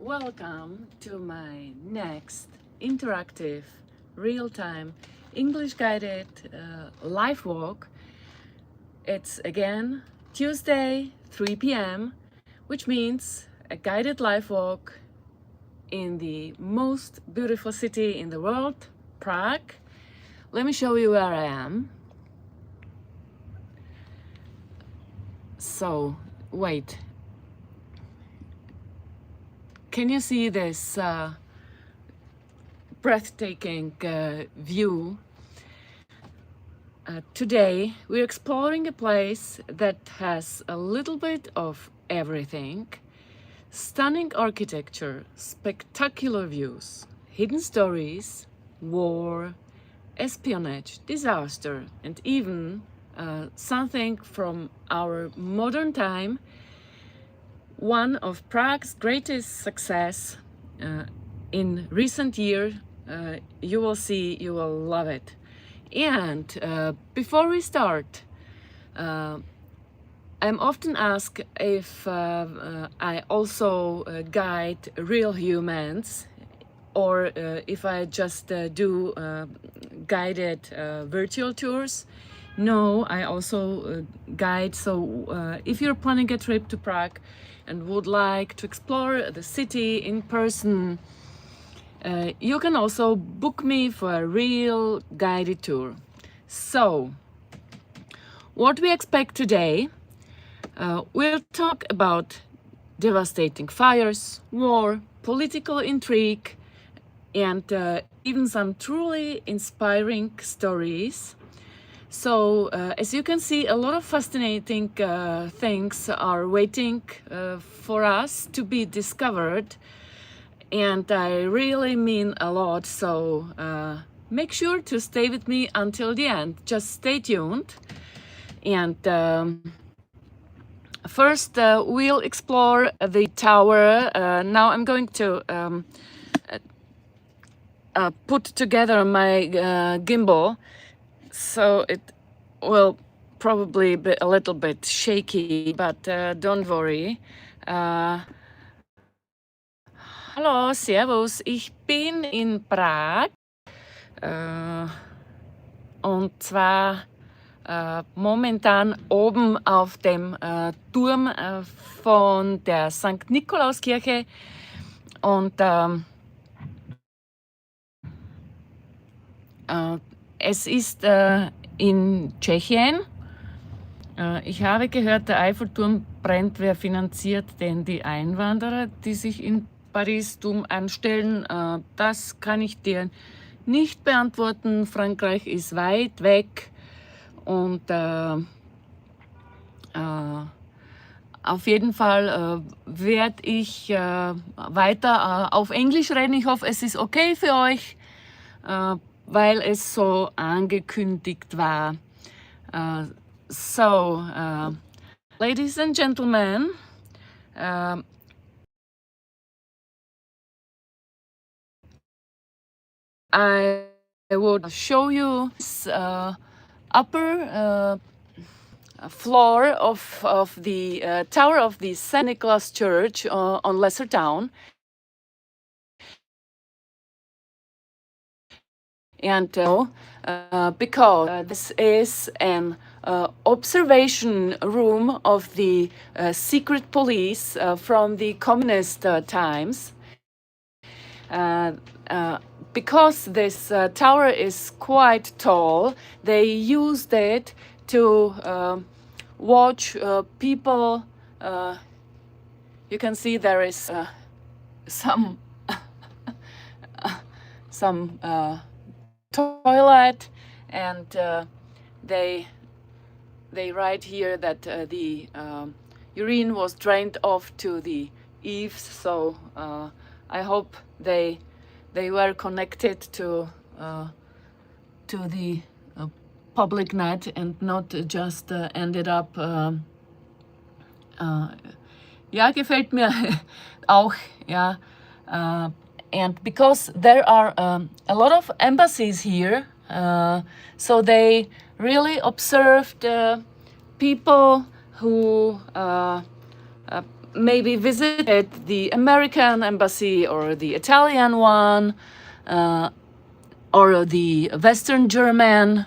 Welcome to my next interactive, real-time, English-guided live walk. It's again Tuesday, 3 p.m., which means a guided live walk in the most beautiful city in the world, Prague. Let me show you where I am. So, wait. Can you see this breathtaking view? Today we're exploring a place that has a little bit of everything. Stunning architecture, spectacular views, hidden stories, war, espionage, disaster, and even something from our modern time. One of Prague's greatest success in recent years. You will see, you will love it. And before we start, I'm often asked if I also guide real humans, or if I just do guided virtual tours. No, I also guide. So if you're planning a trip to Prague and would like to explore the city in person, you can also book me for a real guided tour. So, what we expect today, we'll talk about devastating fires, war, political intrigue, and even some truly inspiring stories. So, as you can see, a lot of fascinating things are waiting for us to be discovered, and I really mean a lot, so make sure to stay with me until the end. Just stay tuned. And first we'll explore the tower. Now I'm going to put together my gimbal, so it will probably be a little bit shaky, but don't worry. Hallo, servus, ich bin in Prag, und zwar momentan oben auf dem Turm von der St. Nikolauskirche, und es ist in Tschechien. Ich habe gehört, der Eiffelturm brennt. Wer finanziert denn die Einwanderer, die sich in Paris dumm anstellen? Das kann ich dir nicht beantworten. Frankreich ist weit weg, und auf jeden Fall werde ich weiter auf Englisch reden. Ich hoffe, es ist okay für euch, weil es so angekündigt war. So, ladies and gentlemen, I would show you this upper floor of the tower of the St. Nicholas Church on Lesser Town. And because this is an observation room of the secret police from the communist times. Because this tower is quite tall, they used it to watch people. You can see there is some toilet, and they write here that the urine was drained off to the eaves. So I hope they were connected to the public net and not just ended up. Ja, gefällt mir auch. Ja. And because there are a lot of embassies here, so they really observed people who maybe visited the American embassy or the Italian one, or the Western German.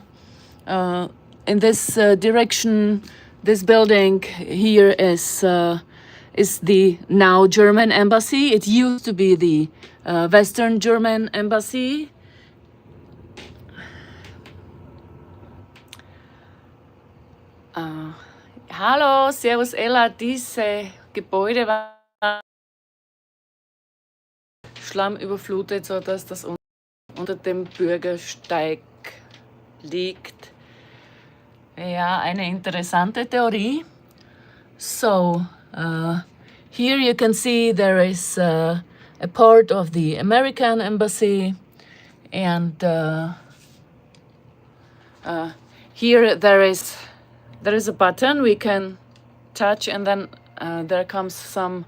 In this direction, this building here is the now German embassy. It used to be the Western German embassy. Hallo, Servus Ella, diese Gebäude waren Schlamm überflutet, sodass das unter dem Bürgersteig liegt. Ja, eine interessante Theorie. So, here you can see there is a part of the American embassy, and here there is a button we can touch, and then there comes some.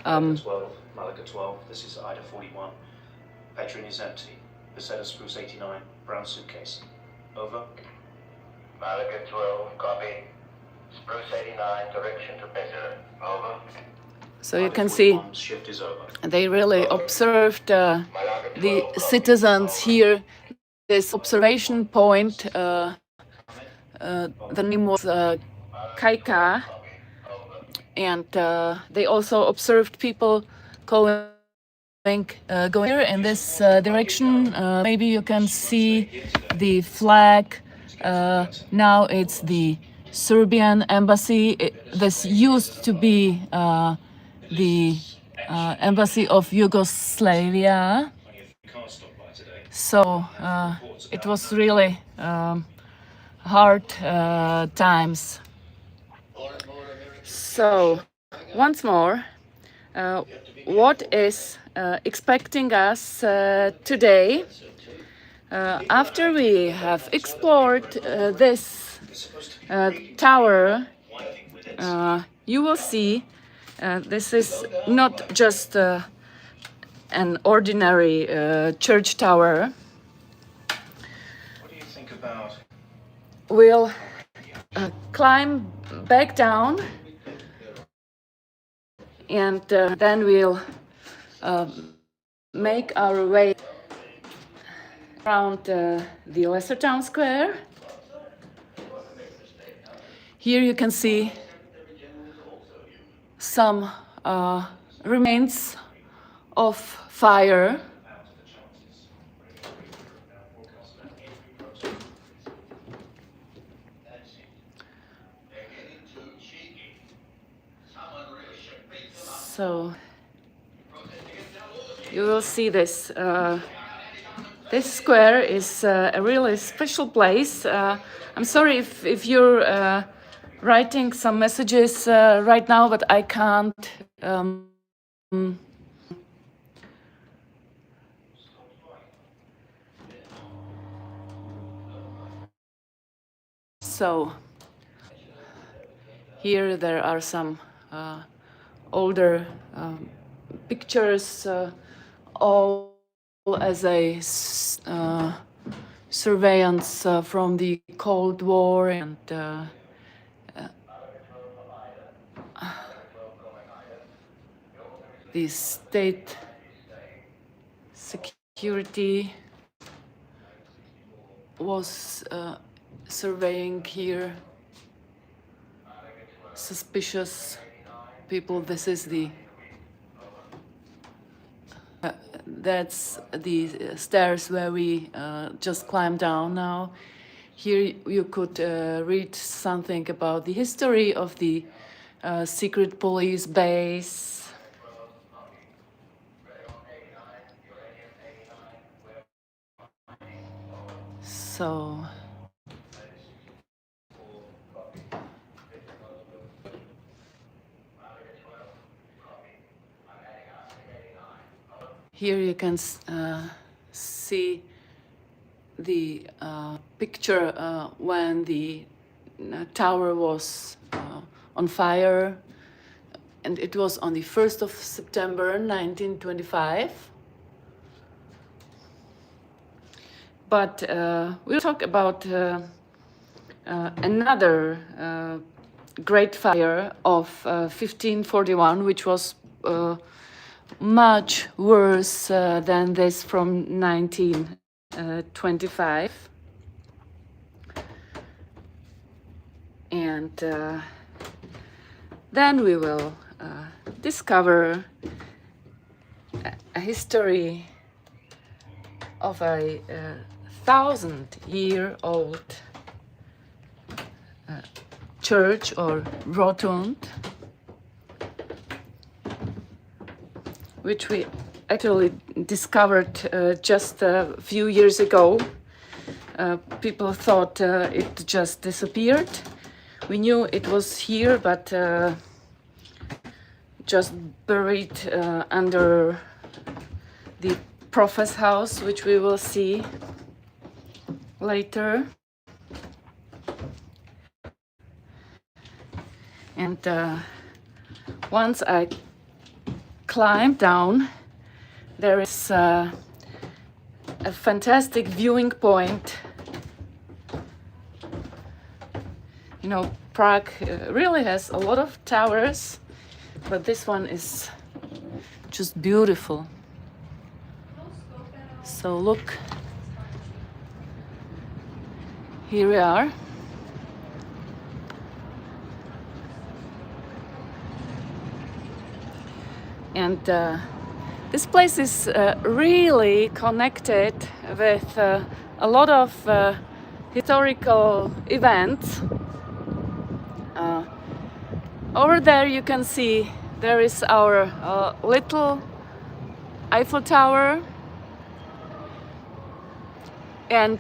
Malaga 12, Malaga 12. This is Ida 41. Bedroom is empty. Beset of Spruce 89. Brown suitcase. Over. Malaga 12, copy. Spruce 89, direction to Better. Over. So you can see shift is over. they really observed the citizens here. This observation point, the name was Kaika, and they also observed people going here in this direction. Maybe you can see the flag. Now it's the Serbian embassy. This used to be the embassy of Yugoslavia. So it was really hard times. So once more, what is expecting us today? After we have explored this tower, you will see this is not just an ordinary church tower. What do you think about? We'll climb back down, and then we'll make our way around the lesser town square. Here you can see some remains of fire. So you will see this. This square is a really special place. I'm sorry if you're writing some messages right now, but I can't. So here there are some older pictures, all as a surveillance from the Cold War, and the state security was surveying here suspicious people. This is the that's the stairs where we just climbed down now. Here you could read something about the history of the secret police base. So here you can see the picture when the tower was on fire, and it was on the 1st of September 1925. But we'll talk about another Great Fire of 1541, which was much worse than this from 1925. And then we will discover a history of a 1,000-year-old church or rotund, which we actually discovered just a few years ago. People thought it just disappeared. We knew it was here, but just buried under the prophet's house, which we will see later. And once I climb down, there is a fantastic viewing point. You know, Prague really has a lot of towers, but this one is just beautiful. So look, here we are. And this place is really connected with a lot of historical events. Over there you can see there is our little Eiffel Tower. And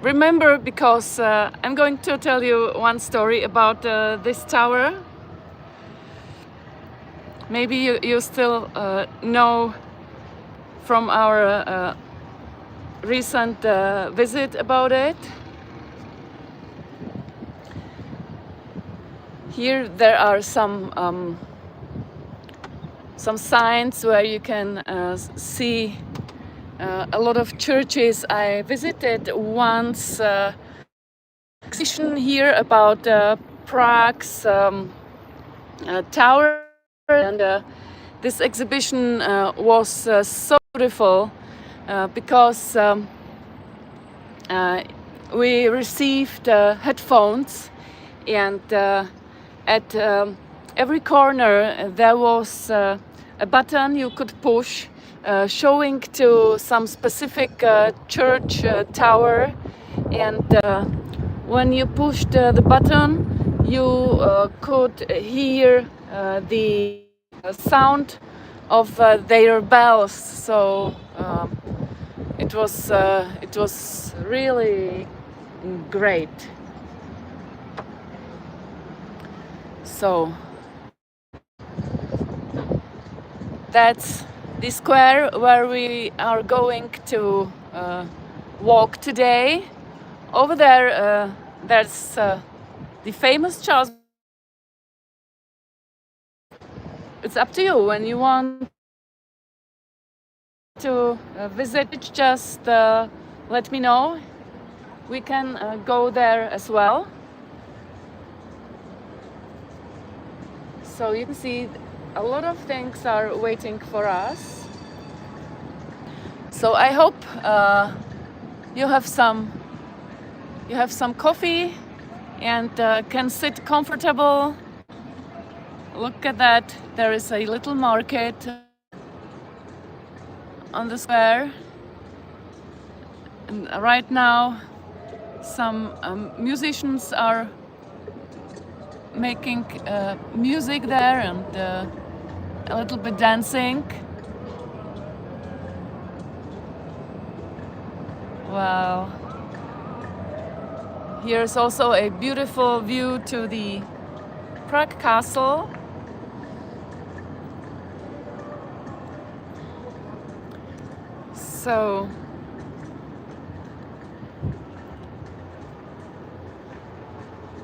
remember, because I'm going to tell you one story about this tower. Maybe you still know from our recent visit about it. Here there are some signs where you can see a lot of churches. I visited once exhibition here about Prague's tower. And this exhibition was so beautiful because we received headphones, and at every corner there was a button you could push showing to some specific church tower, and when you pushed the button you could hear the sound of their bells. So it was really great. So that's the square where we are going to walk today. Over there there's the famous Charles. It's up to you. When you want to visit, just let me know. We can go there as well. So you can see a lot of things are waiting for us. So I hope you have some coffee and can sit comfortable. Look at that, there is a little market on the square. And right now some musicians are making music there and a little bit dancing. Wow. Here's also a beautiful view to the Prague Castle. So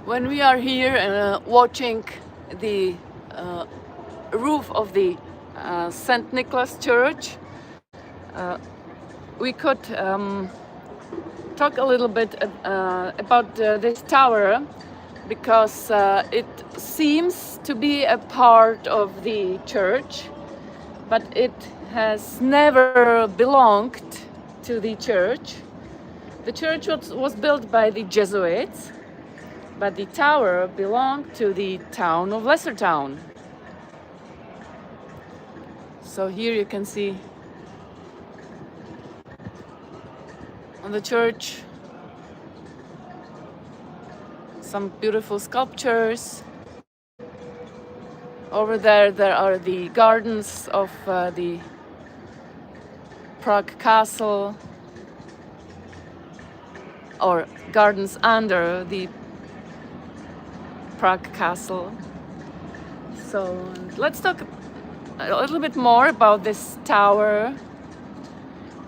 when we are here watching the roof of the St. Nicholas Church, we could talk a little bit about this tower. because it seems to be a part of the church, but it has never belonged to the church. The church was built by the Jesuits, but the tower belonged to the town of Lessertown. So here you can see on the church some beautiful sculptures. Over there are the gardens of the Prague castle, or gardens under the Prague castle. So let's talk a little bit more about this tower.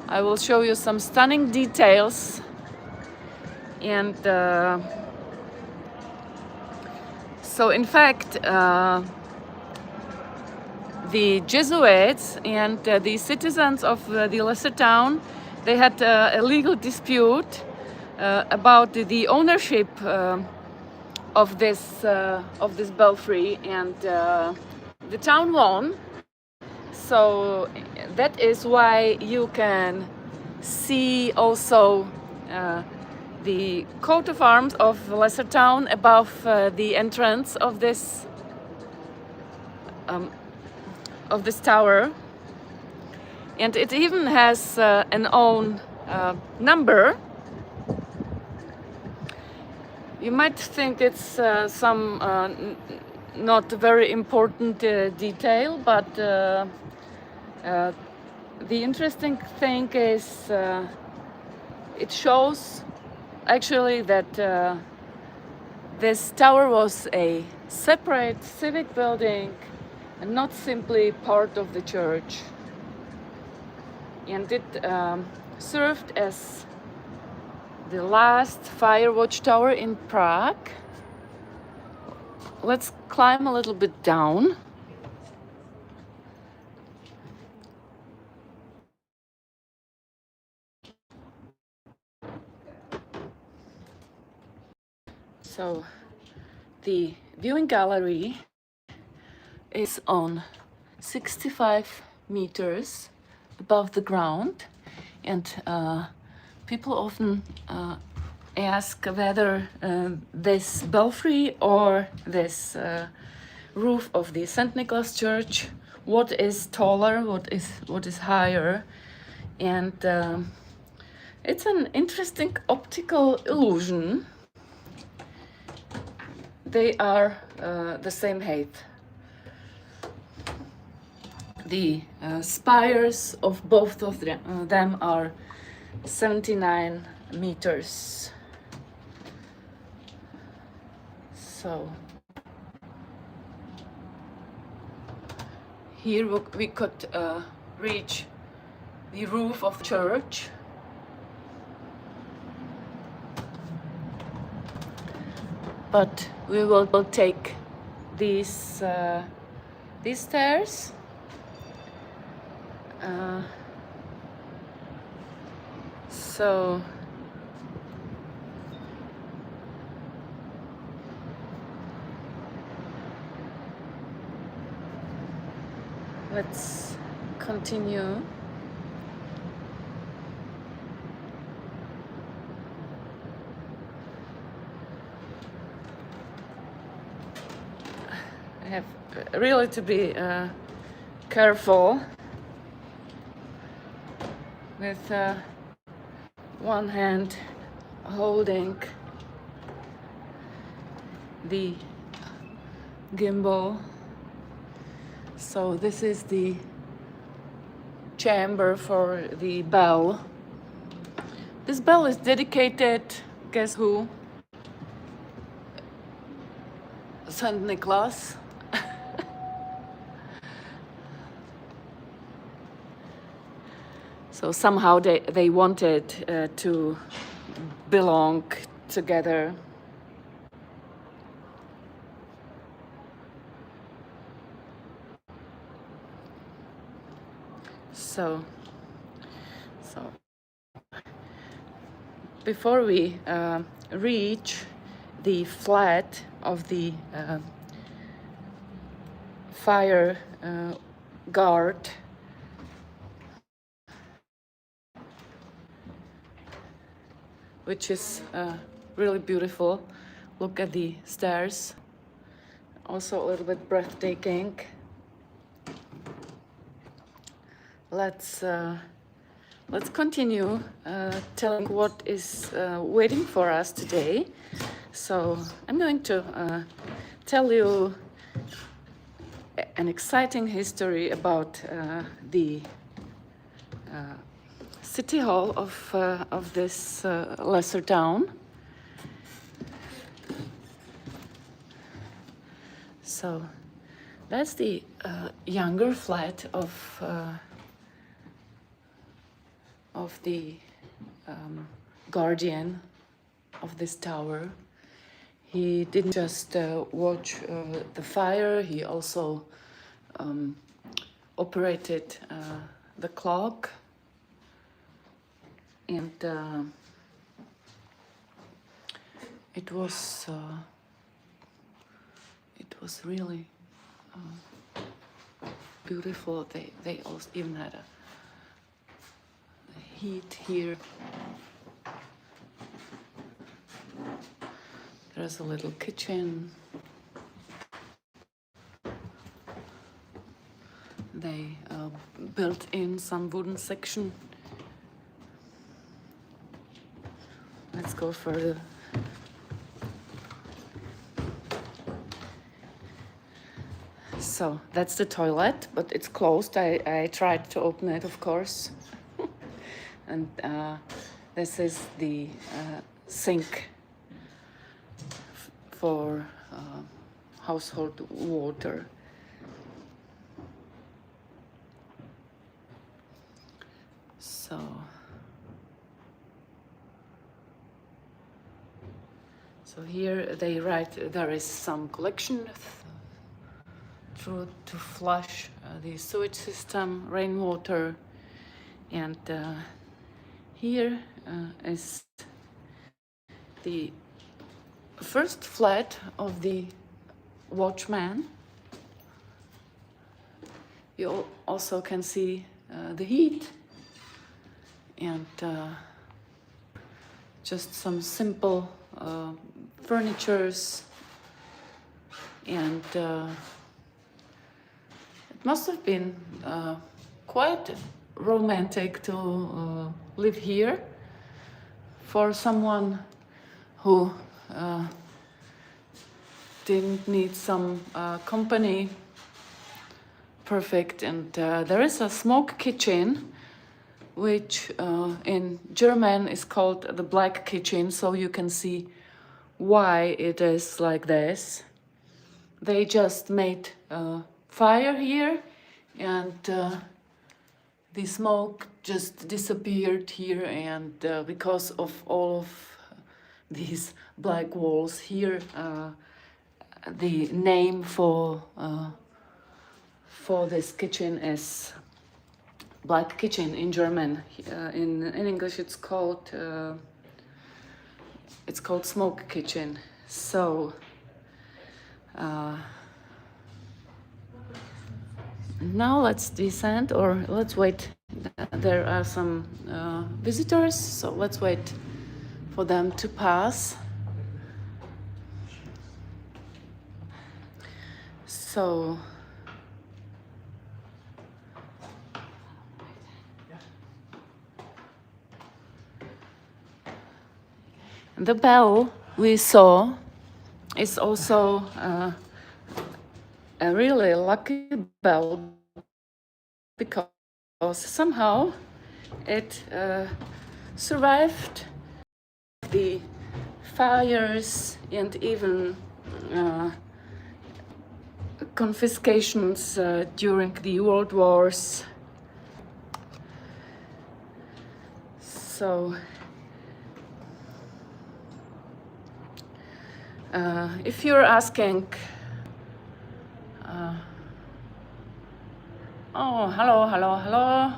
I will show you some stunning details, and so in fact the Jesuits and the citizens of the lesser town, they had a legal dispute about the ownership of this belfry, and the town won. So that is why you can see also the coat of arms of lesser town above the entrance of this tower, and it even has an own number. You might think it's some not very important detail, but the interesting thing is it shows actually that this tower was a separate civic building and not simply part of the church. And it served as the last fire watchtower in Prague. Let's climb a little bit down. So the viewing gallery is on 65 meters above the ground, and people often ask whether this belfry or this roof of the St. Nicholas Church, what is taller, what is higher, and it's an interesting optical illusion. They are the same height. The spires of both of them are 79 meters. So here we could reach the roof of the church. But we will take these stairs. So let's continue. I have really to be careful with one hand holding the gimbal. So this is the chamber for the bell. This bell is dedicated, guess who? St. Nicholas. So somehow they wanted to belong together. So before we reach the flat of the fire guard. Which is really beautiful. Look at the stairs. Also a little bit breathtaking. Let's continue telling what is waiting for us today. So I'm going to tell you an exciting history about the city hall of this lesser town. So that's the younger flat of the guardian of this tower. He didn't just watch the fire, he also operated the clock. And it was really beautiful. They also even had a heat here. There's a little kitchen. They built in some wooden section. Let's go further. So that's the toilet, but it's closed. I tried to open it, of course. And this is the sink for household water. So here they write there is some collection to flush the sewage system, rainwater, and here is the first flat of the watchman. You also can see the heat and just some simple furnitures, and it must have been quite romantic to live here for someone who didn't need some company. Perfect. And there is a smoke kitchen, which in German is called the black kitchen, so you can see why it is like this. They just made fire here, and the smoke just disappeared here, and because of all of these black walls here, the name for this kitchen is black kitchen in German. In English it's called smoke kitchen. So now let's descend, or let's wait. There are some visitors, so let's wait for them to pass. So the bell we saw is also a really lucky bell, because somehow it survived the fires and even confiscations during the World Wars. So if you're asking, oh, hello,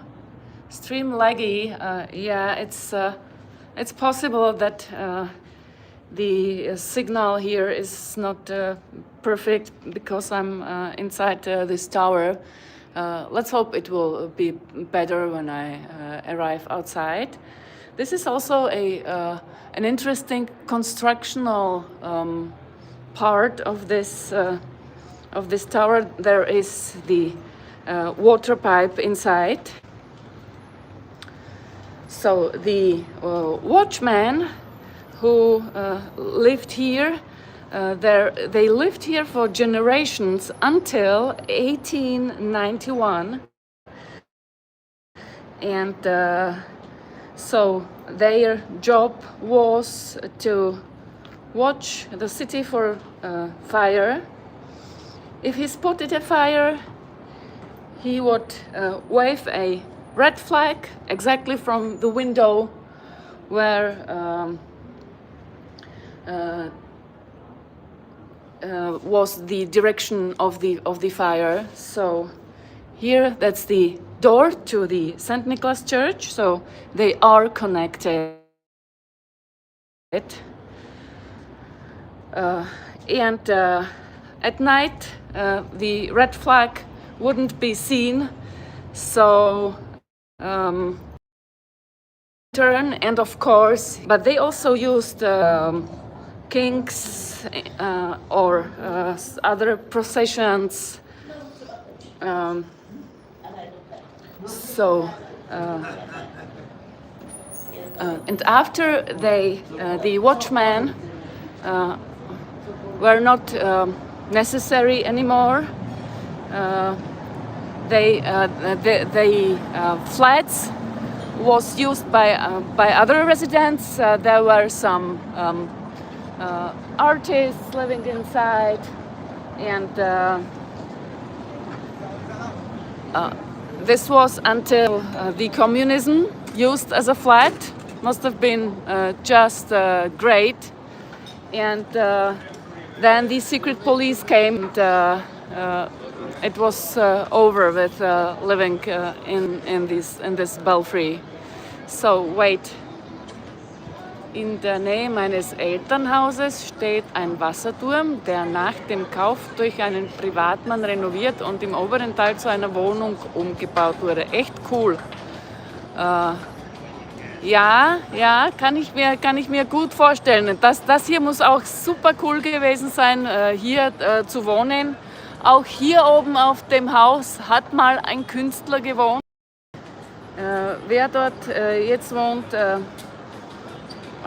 stream laggy, yeah, it's possible that the signal here is not perfect because I'm inside this tower. Let's hope it will be better when I arrive outside. This is also an interesting constructional part of this tower. There is the water pipe inside. So the watchman who lived here, they lived here for generations until 1891, and so their job was to watch the city for fire. If he spotted a fire, he would wave a red flag exactly from the window where was the direction of the fire. So here, that's the door to the St. Nicholas Church, so they are connected. And at night, the red flag wouldn't be seen, so turn, and of course, but they also used kings or other processions. And after the watchmen were not necessary anymore, the flats was used by other residents. There were some artists living inside, and this was until the communism used as a flat. Must have been just great. And then the secret police came, and it was over with living in this belfry. So wait. In der Nähe meines Elternhauses steht ein Wasserturm, der nach dem Kauf durch einen Privatmann renoviert und im oberen Teil zu einer Wohnung umgebaut wurde. Echt cool. Ja, kann ich mir gut vorstellen. Das hier muss auch super cool gewesen sein, hier zu wohnen. Auch hier oben auf dem Haus hat mal ein Künstler gewohnt. Wer dort jetzt wohnt,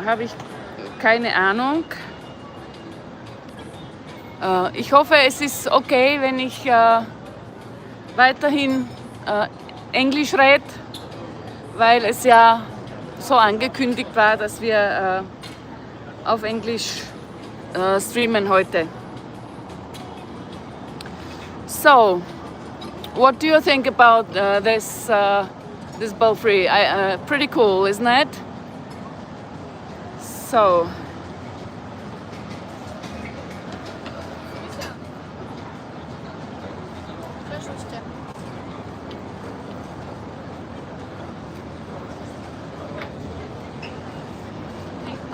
habe ich keine Ahnung. Ich hoffe, es ist okay, wenn ich weiterhin Englisch rede, weil es ja so angekündigt war, dass wir auf Englisch streamen heute. So, what do you think about this belfry? Pretty cool, isn't it? So,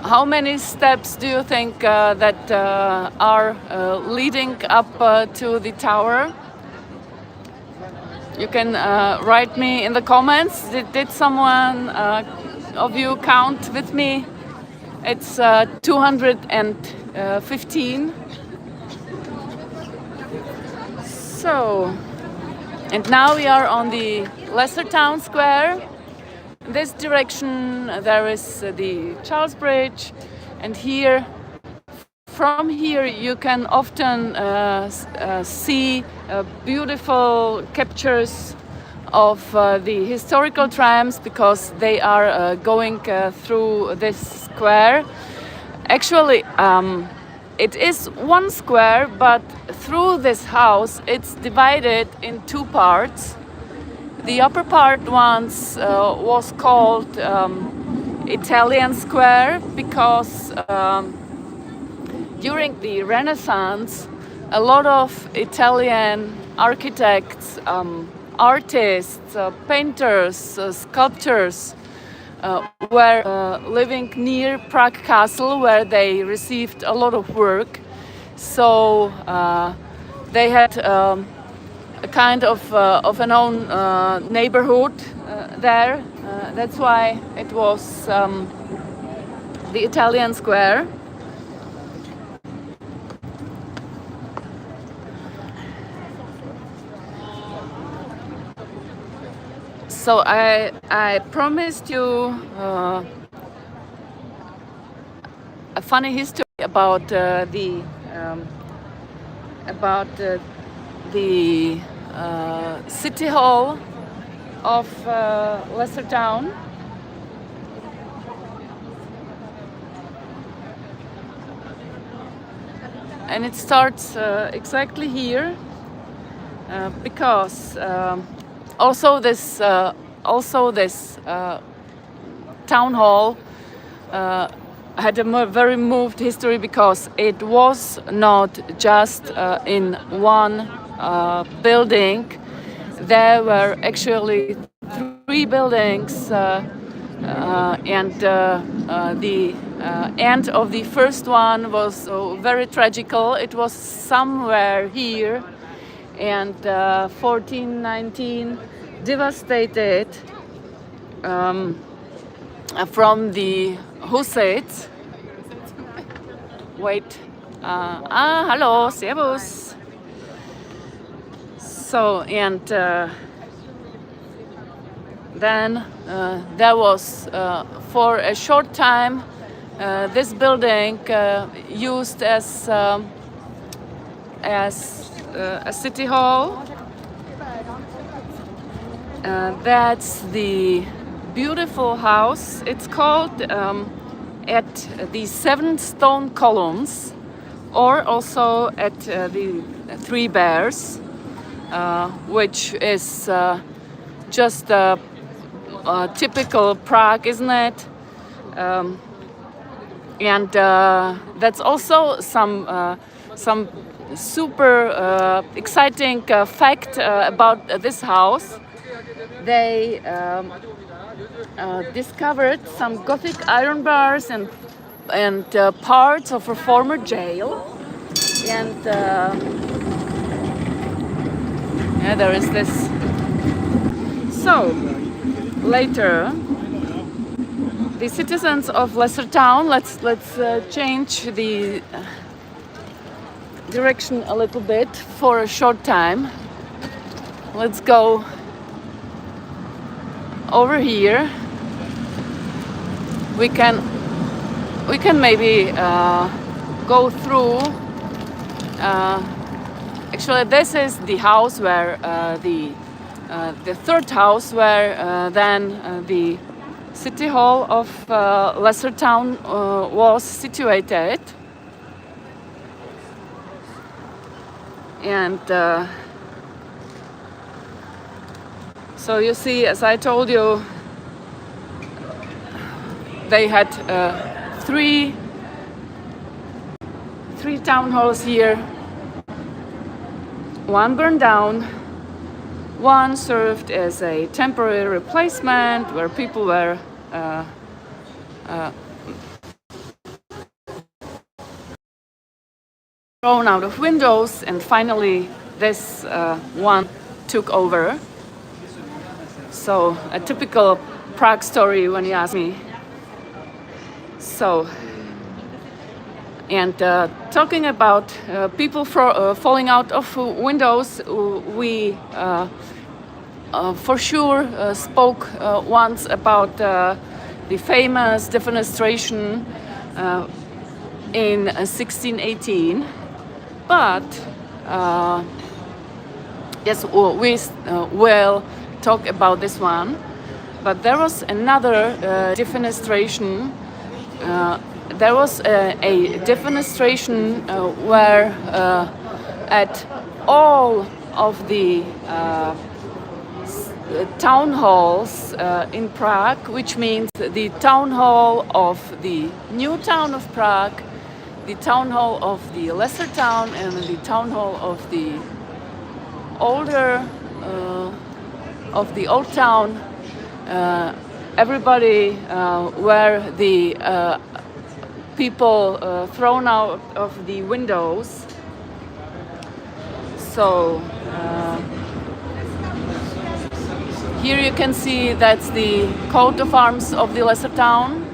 how many steps do you think that are leading up to the tower? You can write me in the comments. Did someone of you count with me? It's 215. So, and now we are on the lesser town square. In this direction there is the Charles Bridge, and here, from here you can often see beautiful captures of the historical trams, because they are going through this square. Actually, it is one square, but through this house it's divided in two parts. The upper part once was called Italian Square, because during the Renaissance a lot of Italian architects, artists, painters, sculptors were living near Prague Castle, where they received a lot of work. So they had a kind of an own neighborhood there. That's why it was the Italian square. So I promised you a funny history about the city hall of lesser town. And it starts exactly here because also this town hall had a very moved history, because it was not just in one building. There were actually 3 buildings, and the end of the first one was very tragical. It was somewhere here, and 1419 devastated from the Hussites. Wait. Hallo, servus. So, and then there was for a short time this building used as a city hall. That's the beautiful house. It's called at the 7 stone columns, or also at the 3 bears, which is just typical Prague, isn't it? And that's also some super exciting fact about this house. They discovered some Gothic iron bars and parts of a former jail, and yeah, there is this. So later, the citizens of lesser town. Let's change the direction a little bit for a short time. Let's go over here. We can maybe go through. Actually, this is the house where the 3rd house where then the city hall of lesser town was situated. And so you see, as I told you, they had 3 town halls here. 1 burned down, 1 served as a temporary replacement where people were thrown out of windows, and finally this one took over. So a typical Prague story, when you ask me. So, and talking about people falling out of windows, we for sure spoke once about the famous defenestration in 1618. But yes, we will talk about this one. But there was another defenestration. There was a defenestration where at all of the town halls in Prague, which means the town hall of the new town of Prague, the town hall of the lesser town, and the town hall of the older of the old town, everybody were the people thrown out of the windows. So here you can see that's the coat of arms of the lesser town.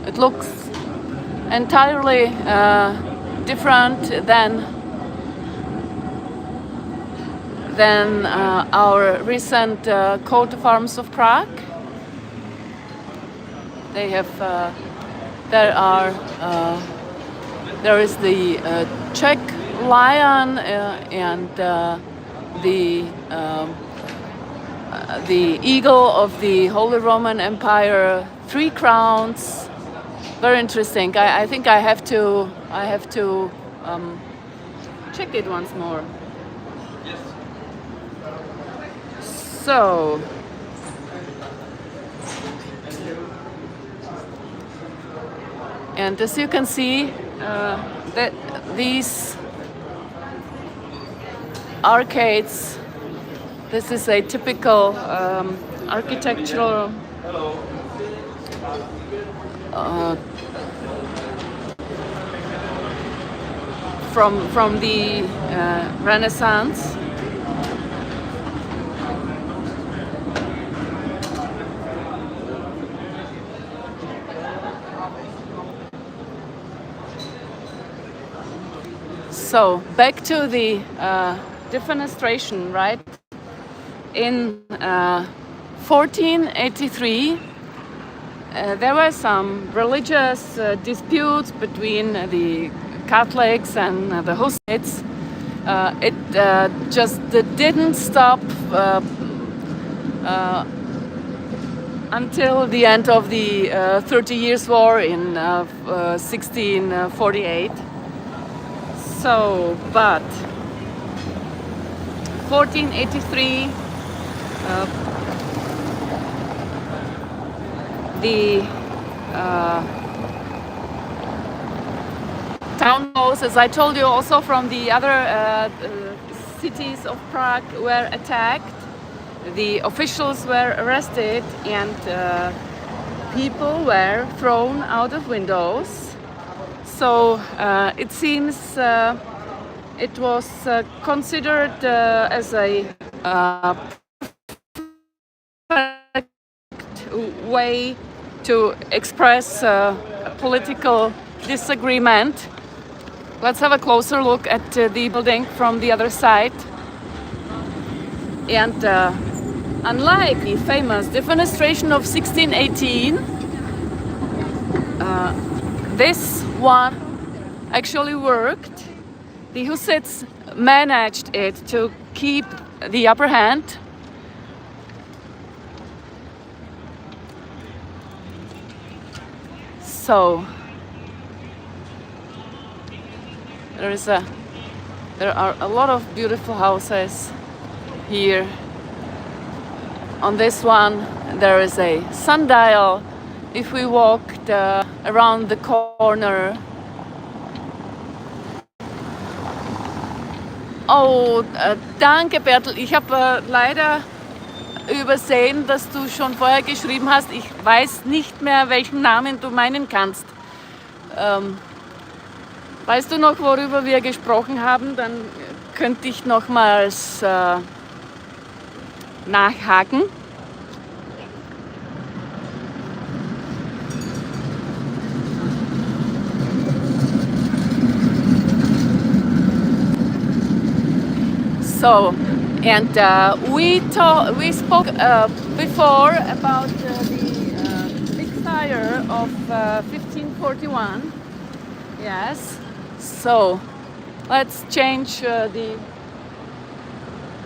It looks entirely different than our recent coat of arms of Prague. They have there is the Czech lion and the eagle of the Holy Roman Empire, 3 crowns. Very interesting. I think I have to check it once more. Yes. So and as you can see, that these arcades, this is a typical architectural from the Renaissance. So back to the defenestration, right? In 1483, there were some religious disputes between the Catholics and the Hussites. It just didn't stop until the end of the 30 Years' War in 1648. So, but 1483, the town halls, as I told you, also from the other cities of Prague, were attacked. The officials were arrested and people were thrown out of windows. So it seems it was considered as a perfect way to express political disagreement. Let's have a closer look at the building from the other side. And unlike the famous defenestration of 1618, this one actually worked. The Hussites managed it to keep the upper hand. So there are a lot of beautiful houses here. On this one there is a sundial. If we walked around the corner. Oh, danke Bertel. Ich habe leider übersehen, dass du schon vorher geschrieben hast. Ich weiß nicht mehr, welchen Namen du meinen kannst. Weißt du noch, worüber wir gesprochen haben? Dann könnte ich nochmals nachhaken. So, and we spoke before about the big fire of 1541. Yes. So, let's change the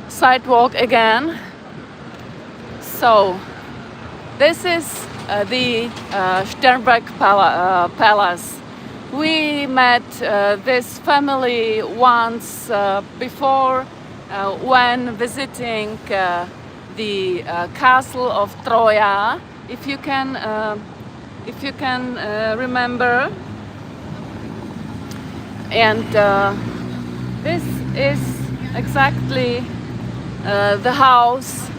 sidewalk again. So, this is the Sternberg Palace. We met this family once before when visiting the castle of Troja. If you can remember. And this is exactly the house,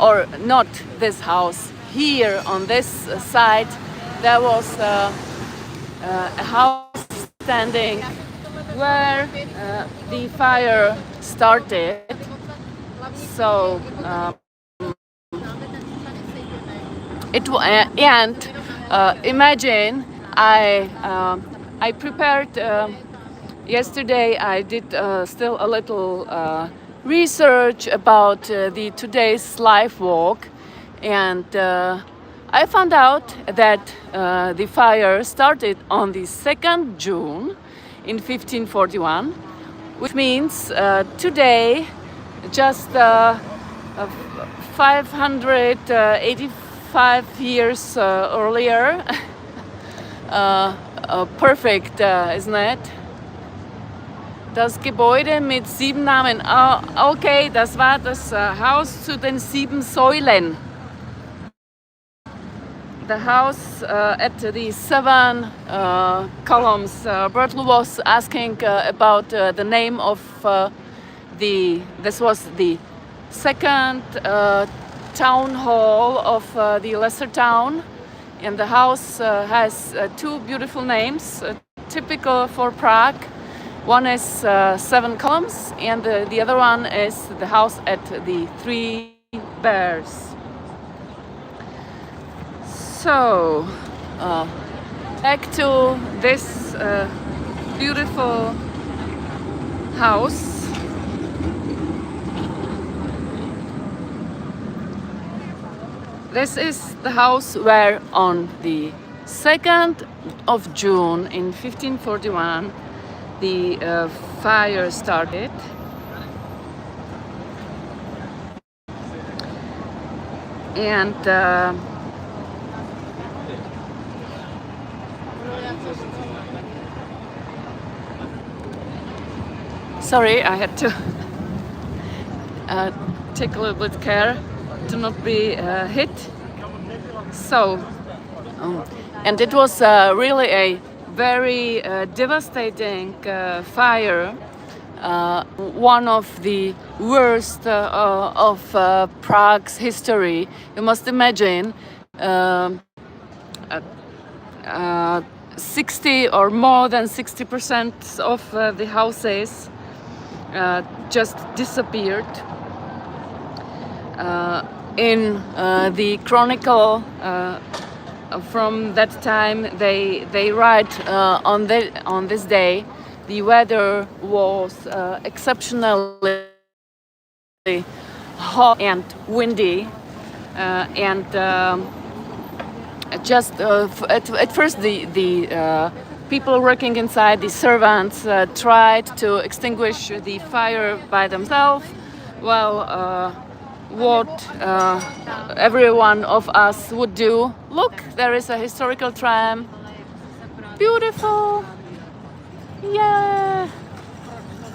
or not this house, here on this side, there was a house standing where the fire started. So and imagine I prepared yesterday. I did still a little research about the today's live walk, and I found out that the fire started on the 2nd June in 1541, which means today, just 585 years earlier. Perfect, isn't it? Das Gebäude mit 7 Namen. Okay, das war das Haus zu den 7 Säulen. The house at the 7 columns. Bertel was asking about the name of this was the 2nd town hall of the lesser town, and the house has 2 beautiful names, typical for Prague. One is 7 columns, and the other one is the house at the 3 bears. So back to this beautiful house. This is the house where on the 2nd of June in 1541 the fire started. And sorry, I had to take a little bit care to not be hit. So, and it was really a very devastating fire, one of the worst of Prague's history. You must imagine 60 or more than 60% of the houses just disappeared. In the chronicle from that time, they write on this day the weather was exceptionally hot and windy, and just at first the people working inside, the servants, tried to extinguish the fire by themselves. Well, what every one of us would do. Look, there is a historical tram. Beautiful. Yeah.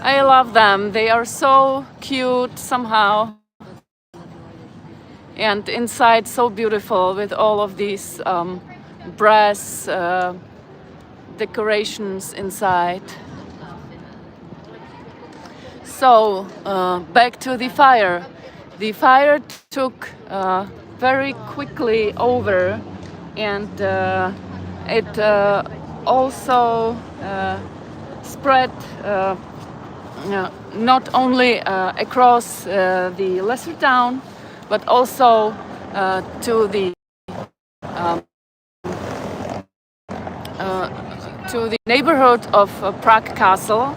I love them. They are so cute somehow. And inside so beautiful with all of these brass decorations inside. So back to the fire. The fire took very quickly over, and it also spread not only across the lesser town, but also to the neighborhood of Prague Castle.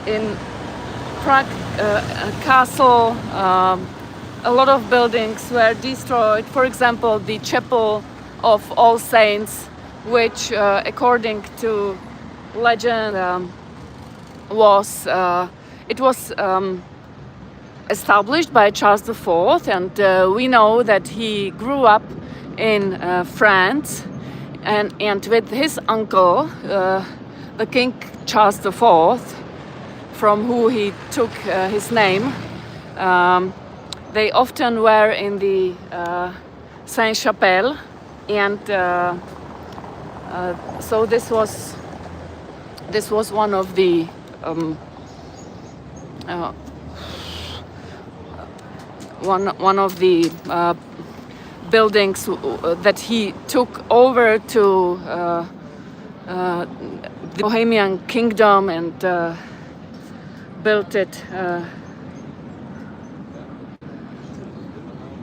In Prague Castle, a lot of buildings were destroyed. For example, the Chapel of All Saints, which, according to legend, was established by Charles IV, and we know that he grew up in France, and with his uncle, the King Charles IV, from who he took his name. They often were in the Saint-Chapelle, and so this was this was one of the one of the buildings that he took over to the Bohemian Kingdom and built it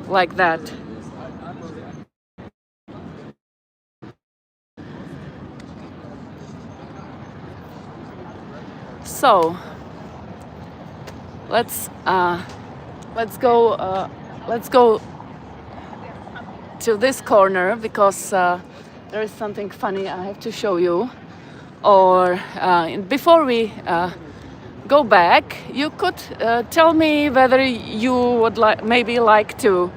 like that. So let's go to this corner, because there is something funny I have to show you. Or before we go back, you could tell me whether you would maybe like to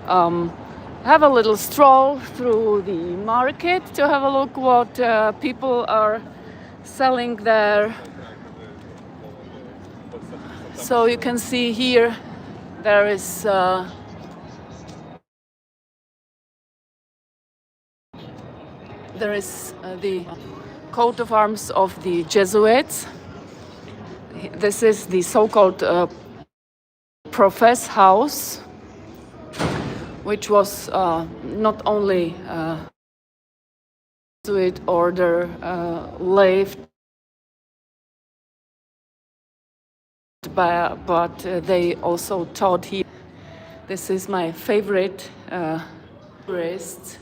have a little stroll through the market to have a look what people are selling there. So you can see here there is the coat of arms of the Jesuits. This is the so-called Profess House, which was not only Jesuit order lived, but they also taught here. This is my favorite tourist.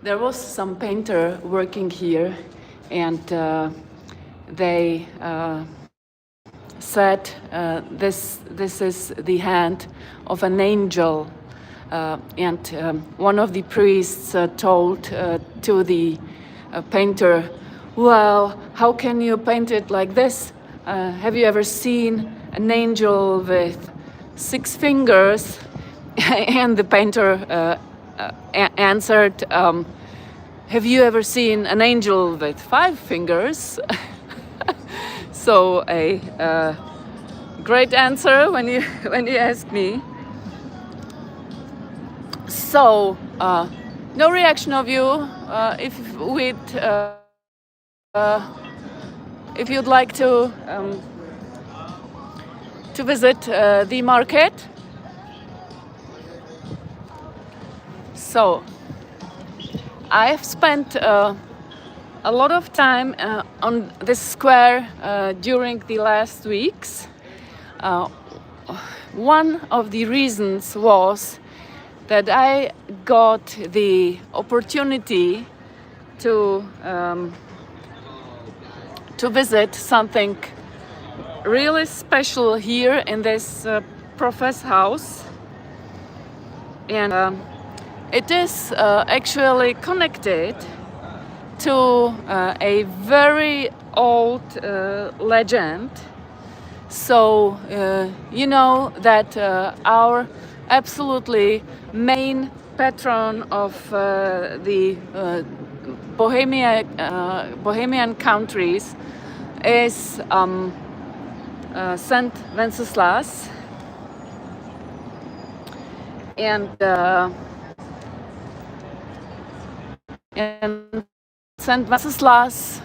There was some painter working here, and they said this is the hand of an angel, and one of the priests told to the painter, "Well, how can you paint it like this? Have you ever seen an angel with 6 fingers?" And the painter answered, "Have you ever seen an angel with 5 fingers?" So a great answer when you ask me. So no reaction of you if you'd like to visit the market. So I've spent a lot of time on this square during the last weeks. One of the reasons was that I got the opportunity to visit something really special here in this Profess House, and it is actually connected to a very old legend. So you know that our absolutely main patron of the Bohemian countries is Saint Wenceslas, and Saint Wenceslas,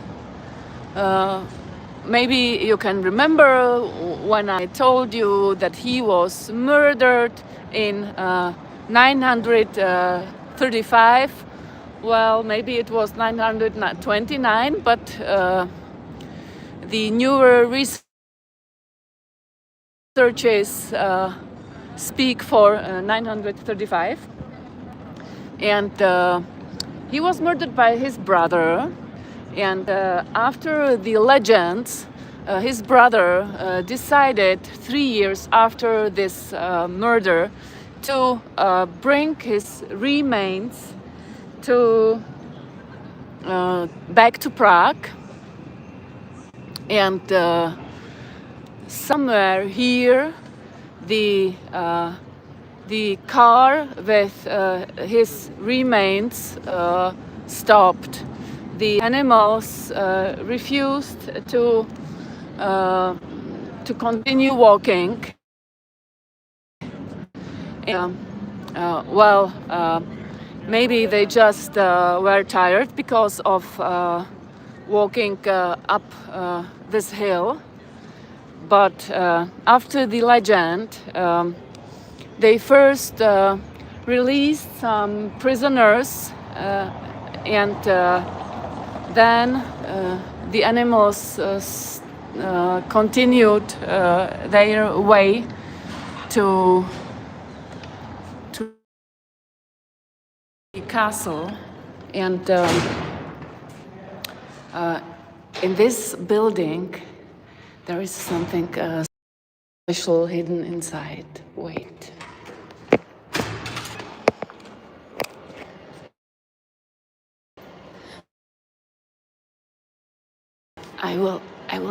maybe you can remember when I told you that he was murdered in 935. Well, maybe it was 929, but the newer researches speak for 935. And he was murdered by his brother. And after the legends, his brother decided 3 years after this murder to bring his remains back to Prague, and somewhere here the car with his remains stopped. The animals refused to continue walking. Maybe they just were tired because of walking up this hill. But after the legend, they first released some prisoners and then the animals continued their way to the castle. And in this building there is something special hidden inside. Wait. I will